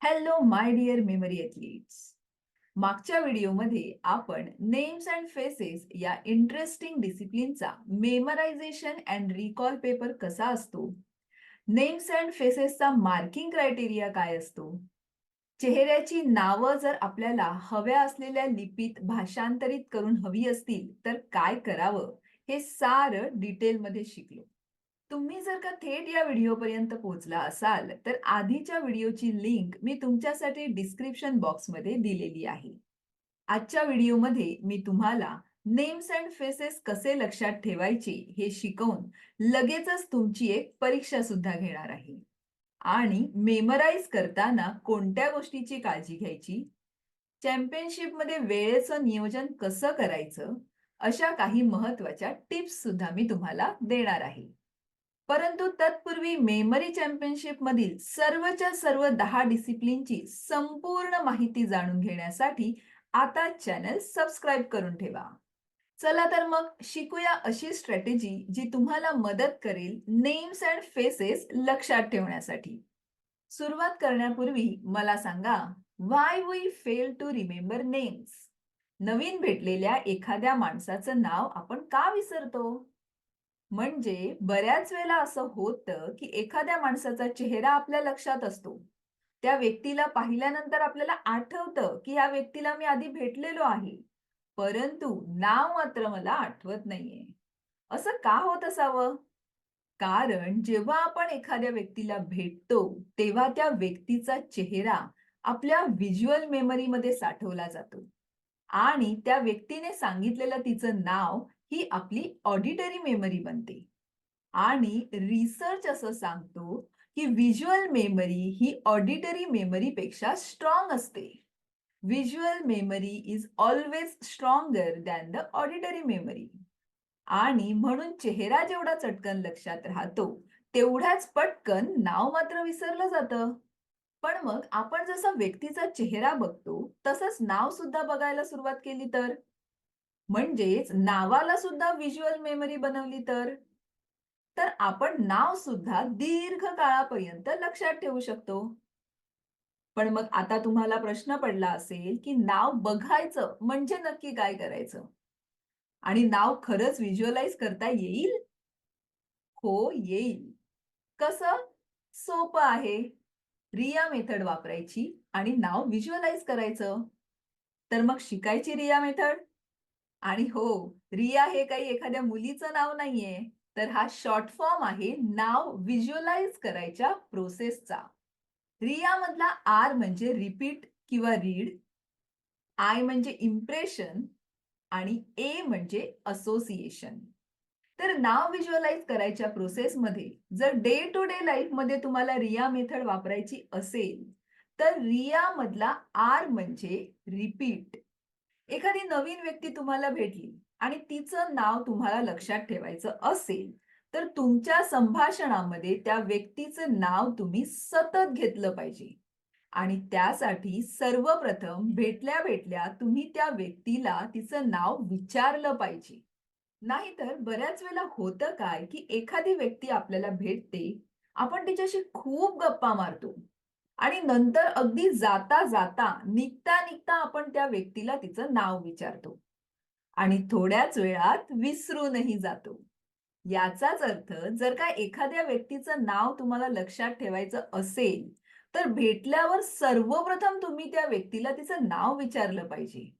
Hello my dear memory athletes. मागच्या व्हिडिओमध्ये आपण नेम्स अँड फेसेस या इंटरेस्टिंग डिसिप्लिनचा मेमरायझेशन अँड रिकॉल पेपर कसा असतो, नेम्स अँड फेसेसचा मार्किंग क्रायटेरिया काय असतो, चेहऱ्याची नावं जर आपल्याला हव्या असलेल्या लिपीत भाषांतरित करून हवी असतील तर काय करावं, हे सारं डिटेलमध्ये शिकलो. तुम्ही जर का थेट या व्हिडिओपर्यंत पोहोचला असाल तर आधीच्या व्हिडिओची लिंक मी तुमच्यासाठी डिस्क्रिप्शन बॉक्समध्ये दिलेली आहे. आजच्या व्हिडिओमध्ये मी तुम्हाला नेम्स अँड फेसेस कसे लक्षात ठेवायचे हे शिकवून लगेचच तुमची एक परीक्षा सुद्धा घेणार आहे. आणि मेमराईज करताना कोणत्या गोष्टीची काळजी घ्यायची, चॅम्पियनशिपमध्ये वेळेचं नियोजन कसं करायचं, अशा काही महत्वाच्या टिप्स सुद्धा मी तुम्हाला देणार आहे. परंतु तत्पूर्वी मेमरी चॅम्पियनशिप मधील सर्वच्या सर्व 10 डिसिप्लिनची संपूर्ण माहिती जाणून घेण्यासाठी आता चॅनल सबस्क्राईब करून ठेवा. चला तर मग शिकूया अशी स्ट्रॅटेजी जी तुम्हाला मदत करेल नेम्स अँड फेसेस लक्षात ठेवण्यासाठी. सुरुवात करण्यापूर्वी मला सांगा, why we fail to remember names. नवीन भेटलेल्या एखाद्या माणसाचं नाव आपण का विसरतो? म्हणजे बऱ्याच वेळेला असं होतं, की एखाद्या माणसाचा चेहरा आपल्या लक्षात असतो. त्या व्यक्तीला पाहिल्यानंतर आपल्याला आठवतं, की या व्यक्तीला मी आधी भेटलेलो आहे. परंतु नाव मात्र मला आठवत नाहीये. असं का होत असावं? कारण जेव्हा आपण एखाद्या व्यक्तीला भेटतो, तेव्हा त्या व्यक्तीचा चेहरा आपल्या व्हिज्युअल मेमरीमध्ये साठवला जातो. आणि त्या व्यक्तीने सांगितलेलं तिचं नाव ही आपली ऑडिटरी मेमरी बनते. आणि रिसर्च असं सांगतो, की व्हिज्युअल मेमरी ही ऑडिटरी मेमरीपेक्षा स्ट्रॉंग असते. Visual memory is always stronger than the auditory memory. आणि म्हणून चेहरा जेवढा चटकन लक्षात राहतो, तेवढ्याच पटकन नाव मात्र विसरलं जातं. पण मग आपण जसा व्यक्तीचा चेहरा बघतो, तसंच नाव सुद्धा बघायला सुरुवात केली तर? म्हणजेच नावाला सुद्धा व्हिज्युअल मेमरी बनवली तर आपण नाव सुद्धा दीर्घ काळापर्यंत लक्षात ठेवू शकतो. पण मग आता तुम्हाला प्रश्न पडला असेल, की नाव बघायचं म्हणजे नक्की काय करायचं? आणि नाव खरंच व्हिज्युअलाइज करता येईल? हो, येईल. कसं? सोपं आहे. रिया मेथड वापरायची आणि नाव व्हिज्युअलाइज करायचं. तर मग शिकायची रिया मेथड? आणि हो, रिया हे काही एखाद्या मुलीचं नाव नाहीये, तर हा शॉर्ट फॉर्म आहे नाव व्हिज्युअलाइज करायच्या प्रोसेसचा. रिया मधला आर म्हणजे रिपीट किंवा रीड, आय म्हणजे इम्प्रेशन आणि ए म्हणजे असोसिएशन. तर नाव व्हिज्युअलाइज करायच्या प्रोसेसमध्ये जर डे टू डे लाईफमध्ये तुम्हाला रिया मेथड वापरायची असेल, तर रिया मधला आर म्हणजे रिपीट. एखादी नवीन व्यक्ती तुम्हाला भेटली आणि तिचं नाव तुम्हाला लक्षात ठेवायचं असेल, तर तुमच्या संभाषणामध्ये त्या व्यक्तीचं नाव तुम्ही सतत घेतलं पाहिजे. आणि त्यासाठी सर्वप्रथम भेटल्या भेटल्या तुम्ही त्या व्यक्तीला तिचं नाव विचारलं पाहिजे. नाहीतर बऱ्याच वेळेला होतं काय, की एखादी व्यक्ती आपल्याला भेटते, आपण तिच्याशी खूप गप्पा मारतो आणि नंतर अगदी जाता-जाता, निघता-निघता आपण त्या व्यक्तीला तिचं नाव विचारतो आणि थोड्याच वेळात विसरूनही जातो. याचाच अर्थ जर का एखाद्या व्यक्तीचं नाव तुम्हाला लक्षात ठेवायचं असेल, तर भेटल्यावर सर्वप्रथम तुम्ही त्या व्यक्तीला तिचं नाव विचारलं पाहिजे.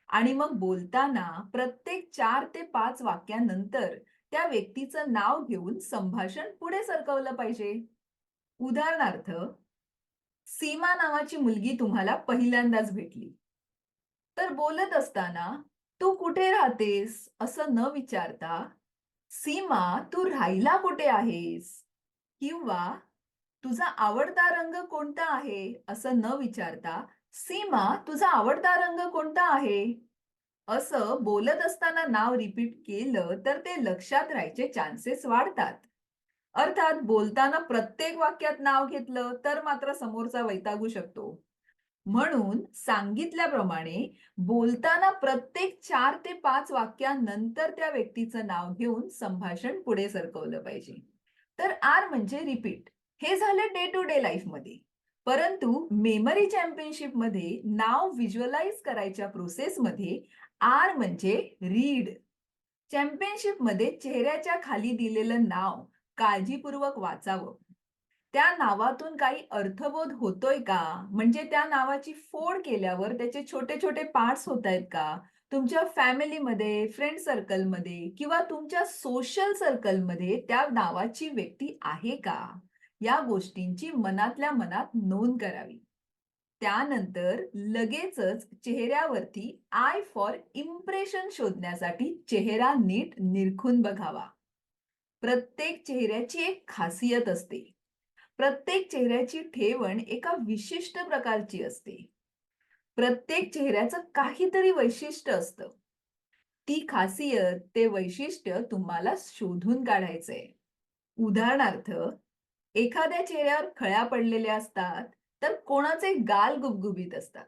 आणि मग बोलताना प्रत्येक 4 ते 5 वाक्यानंतर त्या व्यक्तीचं नाव घेऊन संभाषण पुढे सरकवलं पाहिजे. उदाहरणार्थ, सीमा नावाची मुलगी तुम्हाला पहिल्यांदाच भेटली. तर बोलत असताना, "तू कुठे राहतेस?" असं न विचारता, "सीमा, तू राहायला कुठे आहेस?" किंवा "तुझा आवडता रंग कोणता आहे?" असं न विचारता, "सीमा, तुझा आवडता रंग कोणता आहे?" असं बोलत असताना नाव रिपीट केलं तर ते लक्षात राहायचे चान्सेस वाढतात. अर्थात बोलताना प्रत्येक वाक्यात नाव घेतलं तर मात्र समोरचा वैतागू शकतो. म्हणून सांगितल्याप्रमाणे बोलताना प्रत्येक 4 ते 5 वाक्यानंतर त्या व्यक्तीचं नाव घेऊन संभाषण पुढे सरकवलं पाहिजे. तर आर म्हणजे रिपीट. हे झालं डे टू डे लाईफमध्ये. परंतु मेमरी चॅम्पियनशिपमध्ये नाव व्हिज्युअलाइज करायच्या प्रोसेसमध्ये आर म्हणजे रीड. चॅम्पियनशिपमध्ये चेहऱ्याच्या खाली दिलेलं नाव काळजीपूर्वक वाचावं. त्या नावातून काही अर्थबोध होतोय का? म्हणजे त्या नावाची फोड केल्यावर त्याचे छोटे-छोटे पार्ट्स होतायत का? तुमच्या फॅमिलीमध्ये, फ्रेंड सर्कलमध्ये किंवा तुमच्या सोशल सर्कलमध्ये त्या नावाची व्यक्ती आहे का? या गोष्टींची मनातल्या मनात नोंद करावी. त्यानंतर लगेचच चेहऱ्यावरती आय फॉर इम्प्रेशन शोधण्यासाठी चेहरा नीट निरखून बघावा. प्रत्येक चेहऱ्याची एक खासियत असते. प्रत्येक चेहऱ्याची ठेवण एका विशिष्ट प्रकारची असते. प्रत्येक चेहऱ्याचं काहीतरी वैशिष्ट्य असतं. ती खासियत, ते वैशिष्ट्य तुम्हाला शोधून काढायचंय. उदाहरणार्थ, एखाद्या चेहऱ्यावर खळ्या पडलेल्या असतात, तर कोणाचे गाल गुबगुबीत असतात.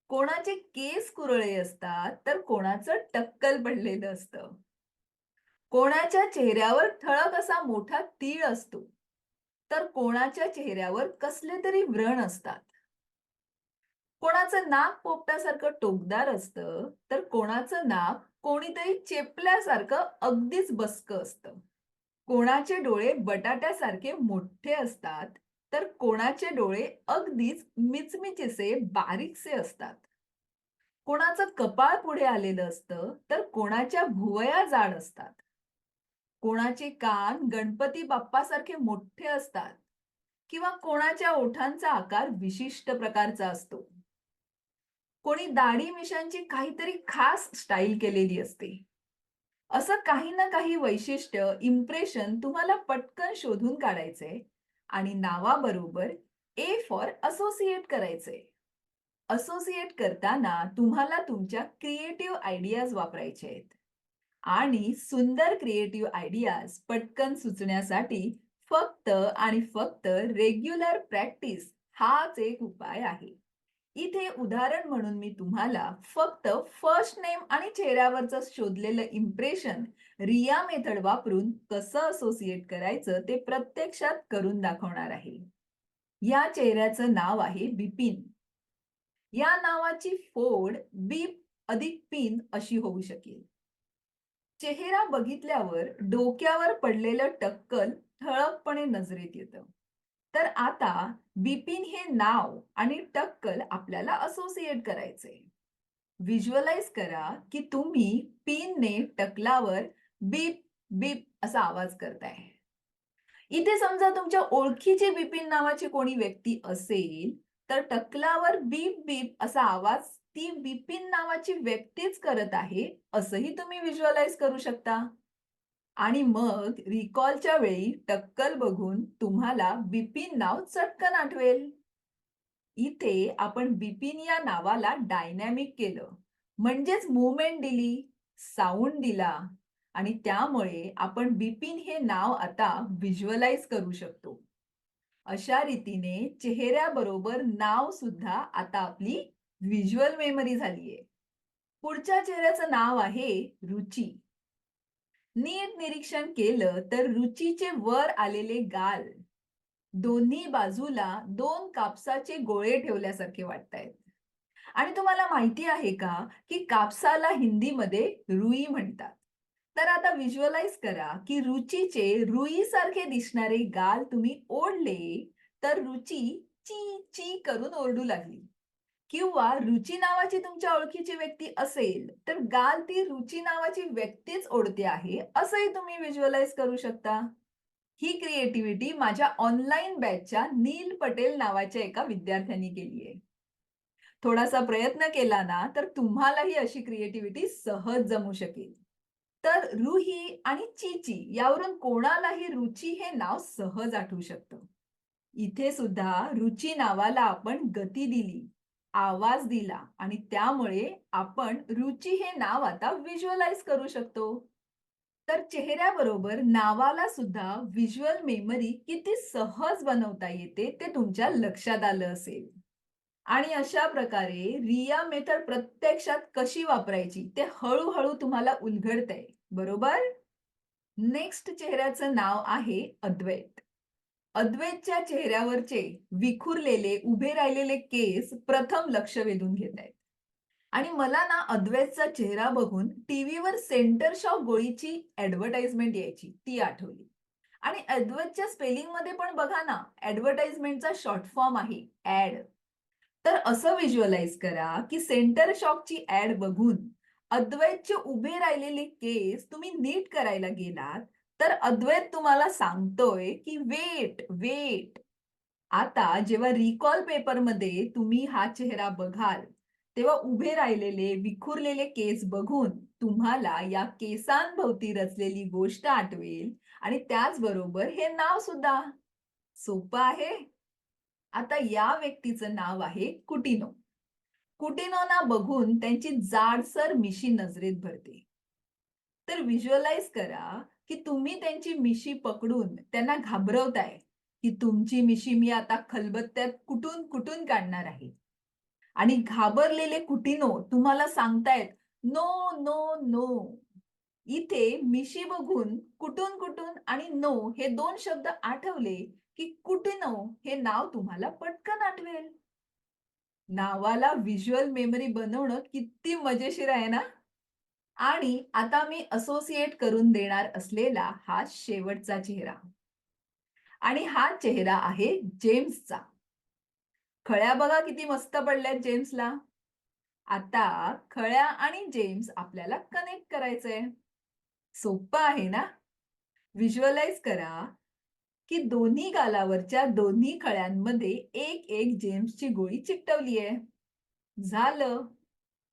कोणाचे केस कुरळे असतात, तर कोणाचं टक्कल पडलेलं असतं. कोणाच्या चेहऱ्यावर ठळक असा मोठा तीळ असतो, तर कोणाच्या चेहऱ्यावर कसले तरी व्रण असतात. कोणाचं नाक पोपटासारखं टोकदार असतं, तर कोणाचं नाक कोणीतरी चेपल्यासारखं अगदीच बसकं असतं. कोणाचे डोळे बटाट्यासारखे मोठे असतात, तर कोणाचे डोळे अगदीच मिचमिचीचे बारीकसे असतात. कोणाचं कपाळ पुढे आलेलं असतं, तर कोणाच्या भुवया जाड असतात. कोणाचे कान गणपती बाप्पासारखे मोठे असतात किंवा कोणाच्या ओठांचा आकार विशिष्ट प्रकारचा असतो. कोणी दाढी मिशांची काहीतरी खास स्टाईल केलेली असते. असं काही ना काही वैशिष्ट्य, इम्प्रेशन तुम्हाला पटकन शोधून काढायचंय आणि नावाबरोबर ए फॉर असोसिएट करायचंय. असोसिएट करताना तुम्हाला तुमच्या क्रिएटिव्ह आयडियाज वापरायचे आहेत. आणि सुंदर क्रिएटिव्ह आयडियाज पटकन सुचण्यासाठी फक्त आणि फक्त रेग्युलर प्रॅक्टिस हाच एक उपाय आहे. इथे उदाहरण म्हणून मी तुम्हाला फक्त फर्स्ट नेम आणि चेहऱ्यावरचं शोधलेलं इम्प्रेशन रिया मेथड वापरून कसं असोसिएट करायचं ते प्रत्यक्षात करून दाखवणार आहे. या चेहऱ्याचं नाव आहे बिपिन. या नावाची फोड बीप अधिक पिन अशी होऊ शकेल. चेहरा बघितल्यावर डोक्यावर पडलेलं टक्कल ठळकपणे नजरेत येतं. तर आता बिपिन हे नाव आणि टक्कल आपल्याला असोसिएट करायचंय. व्हिज्युअलाइज करा की तुम्ही पिनने टकलावर बीप बीप असा आवाज करताय. इथे समजा तुमच्या ओळखीची बिपिन नावाची कोणी व्यक्ती असेल, तर टकलावर बीप बीप असा आवाज ती बिपिन नावाची व्यक्तीच करत आहे, असंही तुम्ही व्हिज्युअलाइज करू शकता. आणि मग रिकॉलच्या वेळी टक्कल बघून तुम्हाला बिपिन नाव चटकन आठवेल. इथे आपण बिपिन या नावाला डायनॅमिक केलं. म्हणजेच मूव्हमेंट दिली, साउंड दिला आणि त्यामुळे आपण बिपिन हे नाव आता व्हिज्युअलाइज करू शकतो. अशा रीतीने चेहऱ्याबरोबर नाव सुद्धा आता आपली व्हिज्युअल मेमरी झालीये. पुढच्या चेहऱ्याचं नाव आहे रुची. नीट निरीक्षण केलं तर रुचीचे वर आलेले गाल दोन्ही बाजूला दोन कापसाचे गोळे ठेवल्यासारखे वाटतायत. आणि तुम्हाला माहिती आहे का, की कापसाला हिंदीमध्ये रुई म्हणतात. तर आता व्हिज्युअलाइज करा, की रुचीचे रुईसारखे दिसणारे गाल तुम्ही ओढले, तर रुची ची ची करून ओरडू लागली. किंवा रुची नावाची तुमच्या ओळखीची व्यक्ती असेल, तर गाल ती रुची नावाची व्यक्तीच ओढते आहे, असंही तुम्ही व्हिज्युअलाइज करू शकता. ही क्रिएटिव्हिटी माझ्या ऑनलाईन बॅचच्या नील पटेल नावाच्या एका विद्यार्थ्यांनी केली आहे. थोडासा प्रयत्न केला ना, तर तुम्हालाही अशी क्रिएटिव्हिटी सहज जमू शकेल. तर रुही आणि चीची यावरून कोणालाही रुची हे नाव सहज आठवू शकतं. इथे सुद्धा रुची नावाला आपण गती दिली, आवाज दिला आणि त्यामुळे आपण रुची हे नाव आता व्हिज्युअलाइज करू शकतो. तर चेहऱ्याबरोबर नावाला सुद्धा व्हिज्युअल मेमरी किती सहज बनवता येते ते तुमच्या लक्षात आलं असेल. आणि अशा प्रकारे रिया मेथड प्रत्यक्षात कशी वापरायची ते हळूहळू तुम्हाला उलगडतंय, बरोबर? नेक्स्ट चेहऱ्याचं नाव आहे अद्वैत. अद्वैतच्या चेहऱ्यावरचे विखुरलेले उभे राहिलेले केस प्रथम लक्ष वेधून घेत आहेत. आणि मला ना अद्वैतचा चेहरा बघून टीव्हीवर सेंटर शॉक गोळीची ॲडव्हर्टाइजमेंट यायची ती आठवली. आणि अद्वैतच्या स्पेलिंगमध्ये पण बघा ना, ॲडव्हर्टाइजमेंटचा शॉर्ट फॉर्म आहे ॲड. तर असं व्हिज्युअलाइज करा, की सेंटर शॉकची ॲड बघून अद्वैतचे उभे राहिलेले केस तुम्ही नीट करायला गेलात, तर अद्वैत तुम्हाला सांगतोय, की वेट, वेट. आता जेव्हा रिकॉल पेपरमध्ये तुम्ही हा चेहरा बघाल, तेव्हा उभे राहिलेले, विखुरलेले केस बघून तुम्हाला या केसांभोवती रचलेली गोष्ट आठवेल आणि त्याचबरोबर हे नाव सुद्धा. सोपं आहे. आता या व्यक्तीचं नाव आहे कुटिनो. कुटिनोना बघून त्यांची जाडसर मिशी नजरेत भरते. तर व्हिज्युअलाइज करा, की तुम्ही त्यांची मिशी पकडून त्यांना घाबरवताय, की तुमची मिशी मी आता खलबत्त्यात कुटून काढणार आहे. आणि घाबरलेले कुटिनो तुम्हाला सांगतायत, "नो, नो, नो." इथे मिशी बघून कुटून आणि नो हे 2 शब्द आठवले, की कुटिनो हे नाव तुम्हाला पटकन आठवेल. नावाला व्हिज्युअल मेमरी बनवणं किती मजेशीर आहे ना? आणि आता मी असोसिएट करून देणार असलेला हा शेवटचा चेहरा आणि हा चेहरा आहे जेम्सचा. खळ्या बघा किती मस्त पडल्यात जेम्सला. आता खळ्या आणि जेम्स आपल्याला कनेक्ट करायचंय. सोप्पं आहे ना? व्हिज्युअलाइज करा, की दोन्ही गालावरच्या दोन्ही खळ्यांमध्ये एक जेम्सची गोळी चिकटवली आहे. झालं.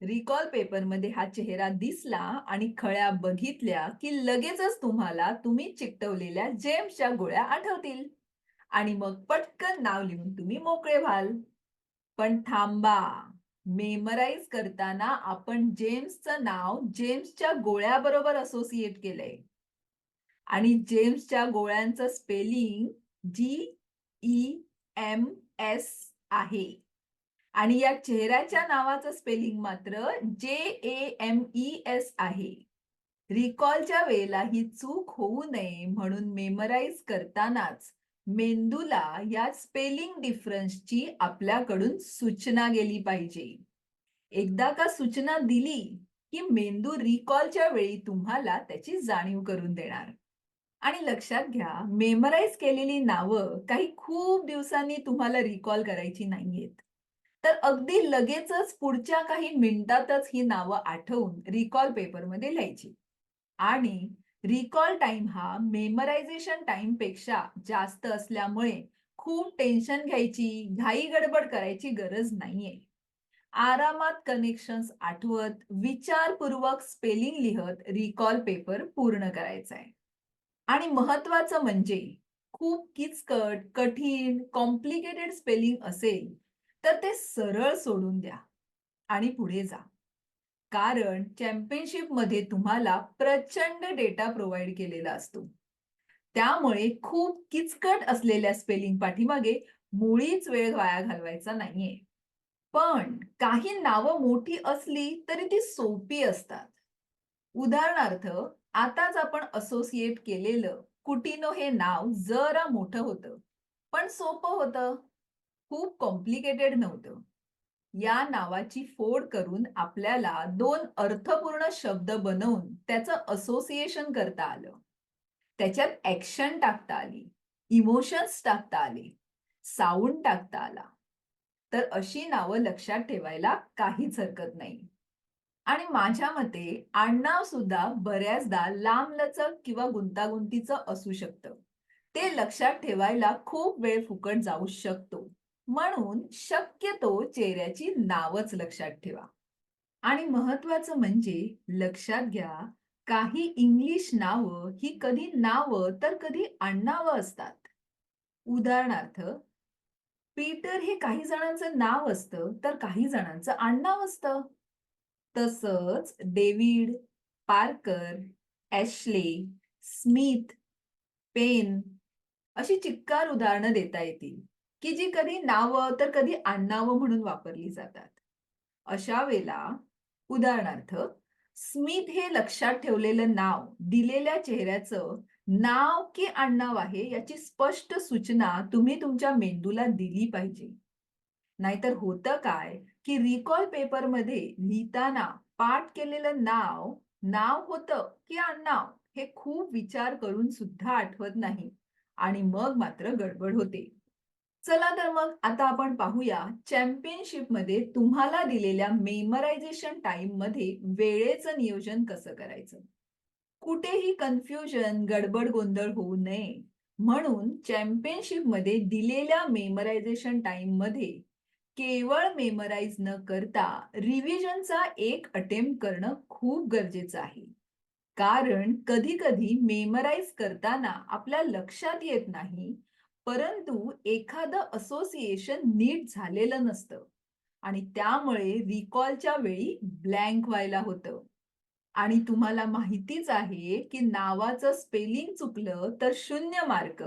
रिकॉल पेपरमध्ये हा चेहरा दिसला आणि खळ्या बघितल्या, की लगेचच तुम्हाला तुम्ही चिकटवलेल्या जेम्सच्या गोळ्या आठवतील आणि मग पटकन नाव लिहून तुम्ही मोकळे व्हाल. पण थांबा. मेमराईज करताना आपण जेम्सचं नाव जेम्सच्या गोळ्याबरोबर असोसिएट केलंय. आणि जेम्सच्या गोळ्यांचं स्पेलिंग Gems आहे. आणि या चेहऱ्याच्या नावाचं स्पेलिंग मात्र James आहे. रिकॉलच्या वेळेला ही चूक होऊ नये म्हणून मेमराईज करतानाच मेंदूला या स्पेलिंग डिफरन्सची आपल्याकडून सूचना गेली पाहिजे. एकदा का सूचना दिली, की मेंदू रिकॉलच्या वेळी तुम्हाला त्याची जाणीव करून देणार. आणि लक्षात घ्या, मेमराईज केलेली नावं काही खूप दिवसांनी तुम्हाला रिकॉल करायची नाहीयेत. तर अगदी लगेचच पुढच्या काही मिनिटातच ही नावं आठवून रिकॉल पेपरमध्ये लिहायची. आणि रिकॉल टाइम हा मेमरायझेशन टाइमपेक्षा जास्त असल्यामुळे खूप टेन्शन घ्यायची, घाई-गडबड करायची गरज नाहीये. आरामात कनेक्शन्स आठवत, विचारपूर्वक स्पेलिंग लिहत रिकॉल पेपर पूर्ण करायचा आहे. आणि महत्वाचं म्हणजे खूप किचकट, कठीण, कॉम्प्लिकेटेड स्पेलिंग असेल, तर ते सरळ सोडून द्या आणि पुढे जा. कारण चॅम्पियनशिपमध्ये तुम्हाला प्रचंड डेटा प्रोव्हाईड केलेला असतो. त्यामुळे खूप किचकट असलेल्या स्पेलिंग पाठीमागे मुळीच वेळ वाया घालवायचा नाहीये. पण काही नावं मोठी असली तरी ती सोपी असतात. उदाहरणार्थ, आताच आपण असोसिएट केलेलं कुटिनो हे नाव जरा मोठं होतं, पण सोपं होतं. खूप कॉम्प्लिकेटेड नव्हतं. या नावाची फोड करून आपल्याला 2 अर्थपूर्ण शब्द बनवून त्याचं असोसिएशन करता आलं. त्याच्यात ॲक्शन टाकता आली, इमोशन्स टाकता आले, साउंड टाकता आला. तर अशी नावं लक्षात ठेवायला काहीच हरकत नाही. आणि माझ्या मते आडनाव सुद्धा बऱ्याचदा लांबलचक किंवा गुंतागुंतीचं असू शकतं. ते लक्षात ठेवायला खूप वेळ फुकट जाऊ शकतो. म्हणून शक्यतो चेहऱ्याची नावच लक्षात ठेवा. आणि महत्वाचं म्हणजे लक्षात घ्या, काही इंग्लिश नावं ही कधी नावं तर कधी आडनावं असतात. उदाहरणार्थ, पीटर हे काही जणांचं नाव असतं, तर काही जणांचं आडनाव असतं. तसंच डेव्हिड, पार्कर, ॲश्ले, स्मिथ, पेन अशी चिक्कार उदाहरणं देता येतील, की जी कधी नावं तर कधी आडनावं म्हणून वापरली जातात. अशा वेळेला उदाहरणार्थ, स्मिथ हे लक्षात ठेवलेलं नाव दिलेल्या चेहऱ्याचं नाव की आडनाव आहे याची स्पष्ट सूचना तुम्ही तुमच्या मेंदूला दिली पाहिजे. नाहीतर होतं काय, की रिकॉल पेपरमध्ये लिहिताना पाठ केलेलं नाव, नाव होतं की आडनाव हे खूप विचार करून सुद्धा आठवत नाही आणि मग मात्र गडबड होते. चला तर मग आता आपण पाहूया चॅम्पियनशिपमध्ये तुम्हाला दिलेल्या मेमरायझेशन टाईममध्ये वेळेचं नियोजन कसं करायचं. कुठेही कन्फ्युजन, गडबड गोंधळ होऊ नये म्हणून चॅम्पियनशिपमध्ये दिलेल्या मेमरायझेशन टाईममध्ये केवळ मेमराईज न करता रिव्हिजनचा एक अटेम्प्ट करणं खूप गरजेचं आहे. कारण कधी-कधी मेमराईज करताना आपल्या लक्षात येत नाही, परंतु एखादं असोसिएशन नीट झालेलं नसतं आणि त्यामुळे रिकॉलच्या वेळी ब्लँक व्हायला होतं. आणि तुम्हाला माहितीच आहे, की नावाचं स्पेलिंग चुकलं तर 0 मार्क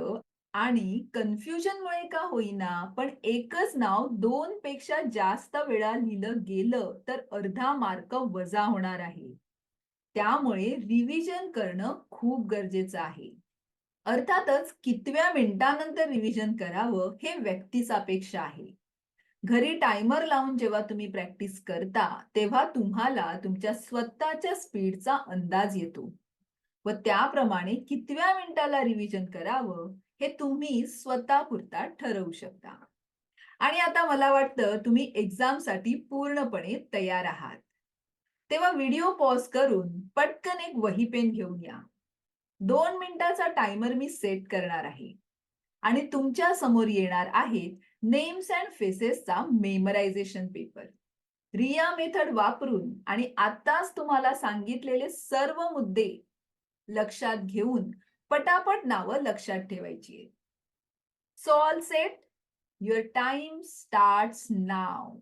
आणि कन्फ्युजनमुळे का होईना, पण एकच नाव 2 पेक्षा जास्त वेळा लिहिलं गेलं तर अर्धा मार्क वजा होणार आहे. त्यामुळे रिव्हिजन करणं खूप गरजेचं आहे. अर्थातच कितव्या मिनिटानंतर रिव्हिजन करावं हे व्यक्तिसापेक्ष आहे. घरी टायमर लावून जेव्हा तुम्ही प्रॅक्टिस करता, तेव्हा तुम्हाला तुमच्या स्वतःच्या स्पीडचा अंदाज येतो व त्याप्रमाणे कितव्या मिनिटाला रिव्हिजन करावं, हे तुम्ही स्वतःपुरता ठरवू शकता. आणि आता मला वाटतं तुम्ही एक्झामसाठी पूर्णपणे तयार आहात. तेव्हा व्हिडिओ पॉज करून पटकन एक वही पेन घेऊन या. 2 मिनिटाचा टायमर मी सेट करणार आहे. आणि तुमच्या समोर येणार आहेत नेम्स अँड फेसेसचा मेमरायझेशन पेपर. रिया मेथड वापरून आणि आत्ताच तुम्हाला सांगितलेले सर्व मुद्दे लक्षात घेऊन पटापट नावं लक्षात ठेवायची आहेत. So all set, your time starts now.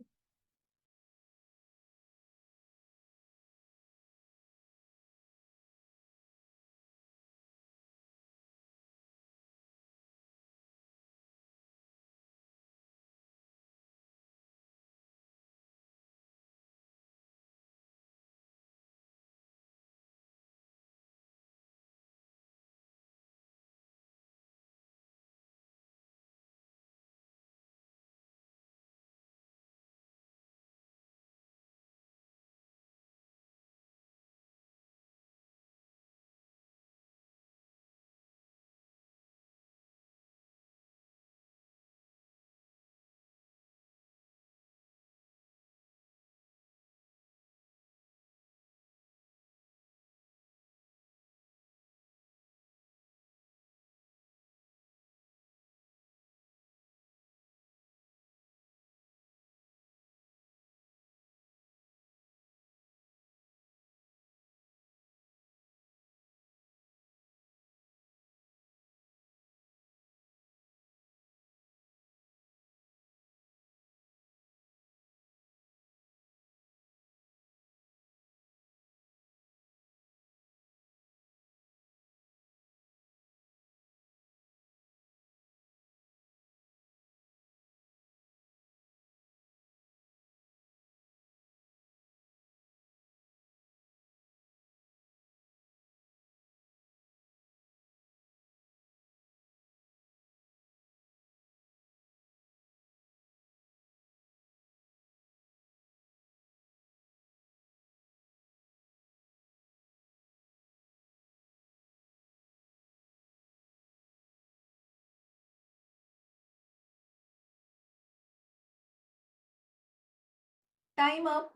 Time up.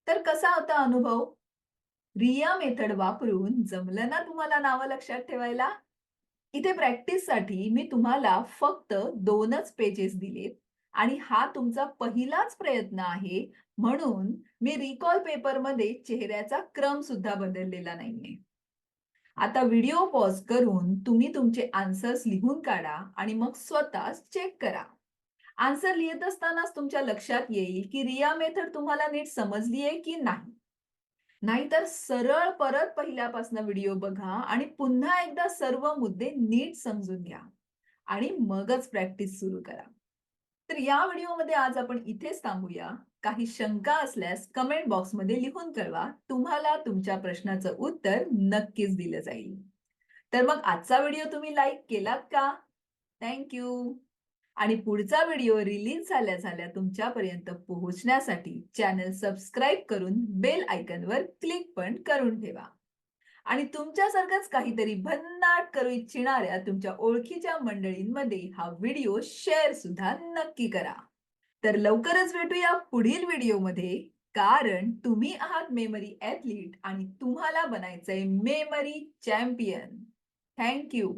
तर कसा होता अनुभव? रिया मेथड वापरून जमलं ना तुम्हाला नावं लक्षात ठेवायला? इथे प्रॅक्टिससाठी मी तुम्हाला फक्त 2च पेजेस दिलेत आणि हा तुमचा पहिलाच प्रयत्न आहे, म्हणून मी रिकॉल पेपरमध्ये चेहऱ्याचा क्रम सुद्धा बदललेला नाहीये. आता व्हिडिओ पॉज करून तुम्ही तुमचे आन्सर्स लिहून काढा आणि मग स्वतःच चेक करा. आन्सर लिहित असतानाच तुमच्या लक्षात येईल की रिया मेथड तुम्हाला नीट समजलीये की नाही. नाहीतर सरळ परत पहिल्यापासून व्हिडिओ बघा आणि पुन्हा एकदा सर्व मुद्दे नीट समजून घ्या आणि मगच प्रॅक्टिस सुरू करा. तर या व्हिडिओमध्ये आज आपण इथेच थांबूया. काही शंका असल्यास कमेंट बॉक्समध्ये लिहून कळवा. तुम्हाला तुमच्या प्रश्नाचं उत्तर नक्कीच दिलं जाईल. तर मग आजचा व्हिडिओ तुम्ही लाईक केलात का? Thank you. आणि पुढचा व्हिडिओ रिलीज झाल्या तुमच्यापर्यंत पोहोचण्यासाठी चॅनल सबस्क्राईब करून बेल आयकॉनवर क्लिक पण करून ठेवा. आणि तुमच्यासारखंच काहीतरी भन्नाट करू इच्छिणाऱ्या तुमच्या ओळखीच्या मंडळींमध्ये हा व्हिडिओ शेअर सुद्धा नक्की करा. तर लवकरच भेटूया पुढील व्हिडिओमध्ये. कारण तुम्ही आहात मेमरी ॲथलीट आणि तुम्हाला बनायचंय मेमरी चॅम्पियन. Thank you.